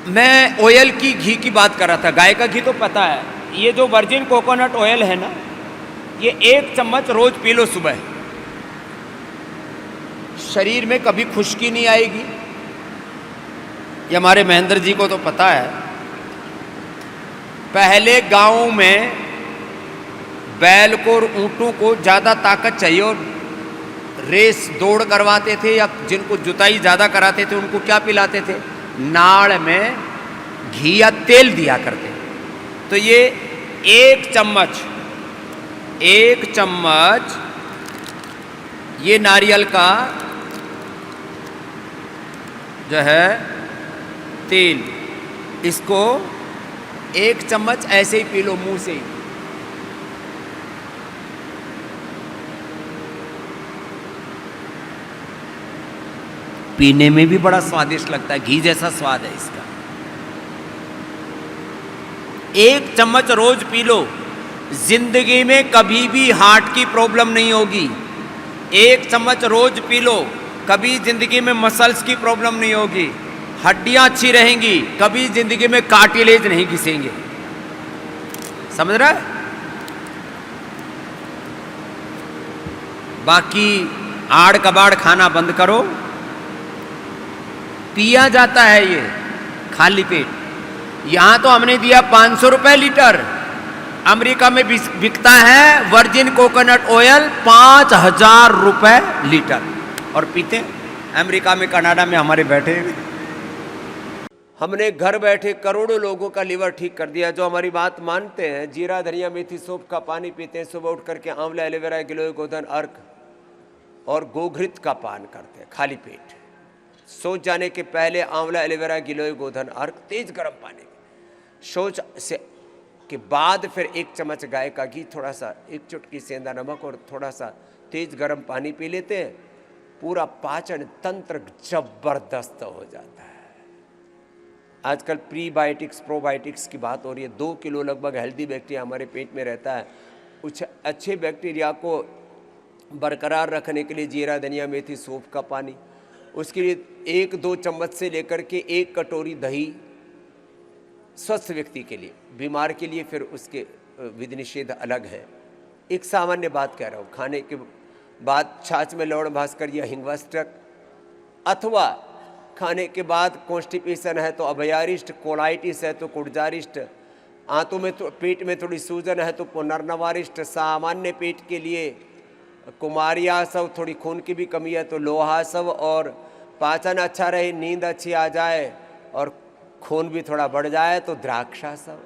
मैं ऑयल की घी की बात कर रहा था। गाय का घी तो पता है, ये जो वर्जिन कोकोनट ऑयल है ना, ये 1 चम्मच रोज पी लो सुबह, शरीर में कभी खुश्की नहीं आएगी। ये हमारे महेंद्र जी को तो पता है। पहले गांव में बैल को और ऊँटों को ज़्यादा ताकत चाहिए और रेस दौड़ करवाते थे, या जिनको जुताई ज़्यादा कराते थे उनको क्या पिलाते थे, नाड़ में घी या तेल दिया करते। तो ये 1 चम्मच ये नारियल का जो है तेल, इसको 1 चम्मच ऐसे ही पी लो मुंह से ही। पीने में भी बड़ा स्वादिष्ट लगता है, घी जैसा स्वाद है इसका। 1 चम्मच रोज पी लो, जिंदगी में कभी भी हार्ट की प्रॉब्लम नहीं होगी। 1 चम्मच रोज पी लो, कभी जिंदगी में मसल्स की प्रॉब्लम नहीं होगी, हड्डियां अच्छी रहेंगी, कभी जिंदगी में कार्टिलेज नहीं घिसेंगे। समझ रहा है? बाकी आड़ कबाड़ खाना बंद करो। पिया जाता है ये खाली पेट। यहां तो हमने दिया 500 रुपए लीटर, अमेरिका में बिकता है वर्जिन कोकोनट ऑयल 5000 रुपए लीटर, और पीते अमेरिका में, कनाडा में हमारे बैठे। हमने घर बैठे करोड़ों लोगों का लीवर ठीक कर दिया, जो हमारी बात मानते हैं। जीरा धनिया मेथी सौंफ का पानी पीते हैं, सुबह उठ करके आंवला एलोवेरा गिलोय गोधन अर्क और गोघृत का पान करते हैं खाली पेट। सोच जाने के पहले आंवला एलोवेरा गिलोय गोधन अर्क तेज गर्म पानी में, शौच से के बाद फिर 1 चम्मच गाय का घी, थोड़ा सा 1 चुटकी सेंधा नमक और थोड़ा सा तेज गर्म पानी पी लेते हैं। पूरा पाचन तंत्र जबरदस्त हो जाता है। आजकल प्रीबायोटिक्स प्रोबायोटिक्स की बात हो रही है। 2 किलो लगभग हेल्दी बैक्टीरिया हमारे पेट में रहता है। कुछ अच्छे बैक्टीरिया को बरकरार रखने के लिए जीरा धनिया मेथी सौंफ का पानी, उसके लिए 1-2 चम्मच से लेकर के 1 कटोरी दही स्वस्थ व्यक्ति के लिए, बीमार के लिए फिर उसके विधि निषेध अलग है। एक सामान्य बात कह रहा हूँ, खाने के बाद छाछ में लवण भास्कर या हिंगवाष्टक, अथवा खाने के बाद कॉन्स्टिपेशन है तो अभयारिष्ट, कोलाइटिस है तो कुड़जारिष्ट, आंतों में तो पेट में थोड़ी सूजन है तो पुनर्नवारिष्ट, सामान्य पेट के लिए कुमारियासव, थोड़ी खून की भी कमी है तो लोहासव, और पाचन अच्छा रहे, नींद अच्छी आ जाए और खून भी थोड़ा बढ़ जाए तो द्राक्षासव।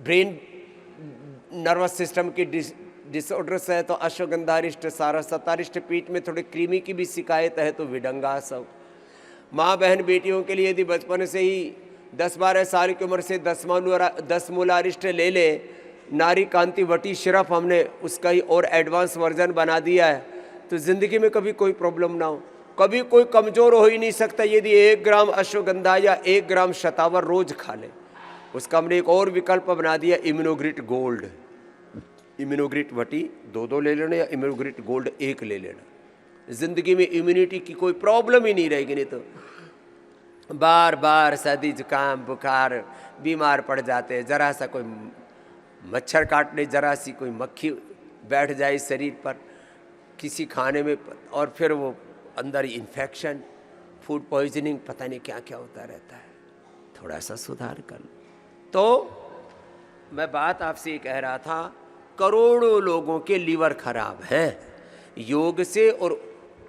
ब्रेन नर्वस सिस्टम की डिसऑर्डर्स है तो अश्वगंधारिष्ट, सारस्वतारिष्ट, पेट में थोड़ी क्रीमी की भी शिकायत है तो विडंगासव। माँ बहन बेटियों के लिए यदि बचपन से ही 10-12 साल की उम्र से 10 मूलारिष्ट ले ले, नारी कांति वटी सिरप हमने उसका ही और एडवांस वर्जन बना दिया है, तो ज़िंदगी में कभी कोई प्रॉब्लम ना हो। कभी कोई कमज़ोर हो ही नहीं सकता यदि 1 ग्राम अश्वगंधा या 1 ग्राम शतावर रोज खा ले। उसका हमने एक और विकल्प बना दिया, इम्यूनोग्रिट गोल्ड। इम्यूनोग्रिट वटी 2 ले लेना या इम्यूनोग्रिट गोल्ड 1 ले लेना। ज़िंदगी में इम्यूनिटी की कोई प्रॉब्लम ही नहीं रहेगी। नहीं तो बार बार सर्दी जुकाम बुखार बीमार पड़ जाते हैं। ज़रा सा कोई मच्छर काट ले, ज़रा सी कोई मक्खी बैठ जाए शरीर पर किसी खाने में, और फिर वो अंदर इन्फेक्शन, फूड पॉइजनिंग, पता नहीं क्या क्या होता रहता है। थोड़ा सा सुधार कर लो। तो मैं बात आपसे ये कह रहा था, करोड़ों लोगों के लीवर खराब है योग से और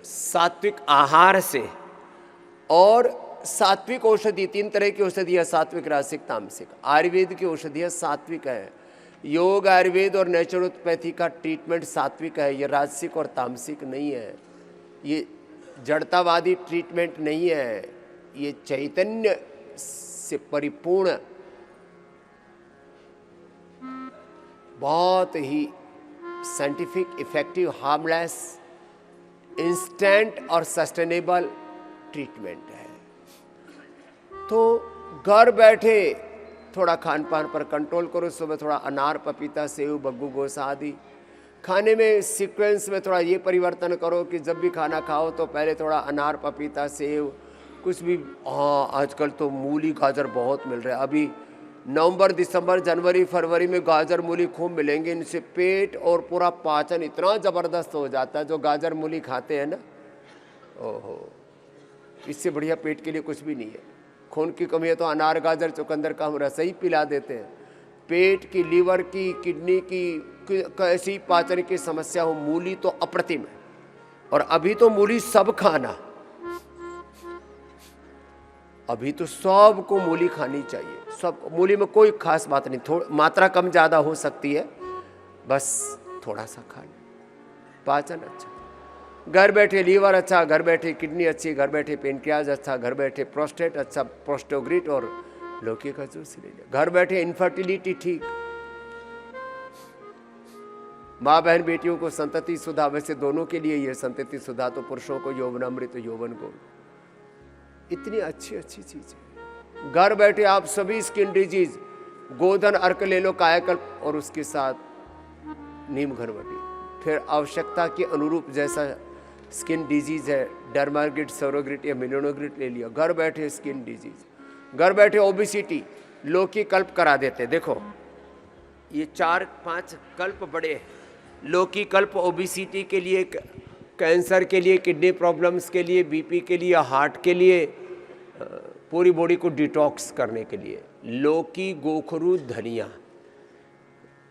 सात्विक आहार से। और सात्विक औषधि 3 तरह की औषधि है, सात्विक रासिक तामसिक। आयुर्वेद की औषधियाँ सात्विक है, योग आयुर्वेद और नेचुरोपैथी का ट्रीटमेंट सात्विक है, ये राजसिक और तामसिक नहीं है। ये जड़तावादी ट्रीटमेंट नहीं है, ये चैतन्य से परिपूर्ण बहुत ही साइंटिफिक, इफेक्टिव, हार्मलेस, इंस्टेंट और सस्टेनेबल ट्रीटमेंट है। तो घर बैठे थोड़ा खान पान पर कंट्रोल करो। सुबह थोड़ा अनार पपीता सेव बग्गू गोसा आदि खाने में सीक्वेंस में थोड़ा ये परिवर्तन करो कि जब भी खाना खाओ तो पहले थोड़ा अनार पपीता सेव कुछ भी। हाँ, आजकल तो मूली गाजर बहुत मिल रहा है। अभी नवंबर दिसंबर जनवरी फरवरी में गाजर मूली खूब मिलेंगे। इनसे पेट और पूरा पाचन इतना ज़बरदस्त हो जाता है जो गाजर मूली खाते हैं ना, ओहो, इससे बढ़िया पेट के लिए कुछ भी नहीं है। खून की कमी है तो अनार गाजर चुकंदर का हम रस ही पिला देते हैं। पेट की, लीवर की, किडनी की कैसी पाचन की समस्या हो, मूली तो अप्रतिम है। और अभी तो मूली सब खाना, अभी तो सबको मूली खानी चाहिए। सब मूली में कोई खास बात नहीं, थोड़ी मात्रा कम ज़्यादा हो सकती है, बस थोड़ा सा खा लें। पाचन अच्छा, घर बैठे लीवर अच्छा, घर बैठे किडनी अच्छी, घर बैठे पेनक्रियाज अच्छा, घर बैठे प्रोस्टेट अच्छा, प्रोस्टोग्रिट और लौकी का जूस ले लिया, घर बैठे इनफर्टिलिटी ठीक। माँ बहन बेटियों को संतति सुधा, वैसे दोनों के लिए ये संतति सुधा, तो पुरुषों को यौवनामृत यौवन को, इतनी अच्छी अच्छी चीज है। घर बैठे आप सभी स्किन डिजीज, गोधन अर्क ले लो कायाकल्प और उसके साथ नीम घरवटी, फिर आवश्यकता के अनुरूप जैसा स्किन डिजीज है, डर्माग्रिड, सौरोग्रिड या मिलोनोग्रिड ले लिया। घर बैठे स्किन डिजीज, घर बैठे ओबिसिटी, लौकी कल्प करा देते। देखो ये 4-5 कल्प बड़े हैं। लौकी कल्प ओबिसिटी के लिए, कैंसर के लिए, किडनी प्रॉब्लम्स के लिए, बीपी के लिए, हार्ट के लिए, पूरी बॉडी को डिटॉक्स करने के लिए। लौकी, गोखरू, धनिया,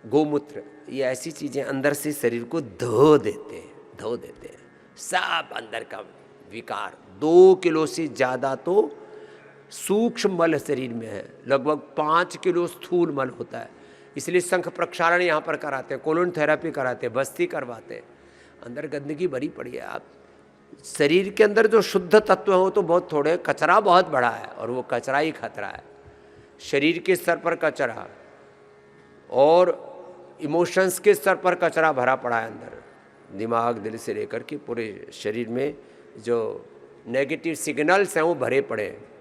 गोमूत्र, ये ऐसी चीज़ें अंदर से शरीर को धो देते हैं सब अंदर का विकार। 2 किलो से ज़्यादा तो सूक्ष्म मल शरीर में है, लगभग 5 किलो स्थूल मल होता है। इसलिए शंख प्रक्षालन यहाँ पर कराते हैं, कोलोन थेरेपी कराते हैं, बस्ती करवाते हैं। अंदर गंदगी भरी पड़ी है। आप शरीर के अंदर जो शुद्ध तत्व हो तो बहुत थोड़े, कचरा बहुत बड़ा है और वो कचरा ही खतरा है। शरीर के स्तर पर कचरा और इमोशंस के स्तर पर कचरा भरा पड़ा है अंदर, दिमाग दिल से लेकर के पूरे शरीर में जो नेगेटिव सिग्नल्स हैं वो भरे पड़े हैं।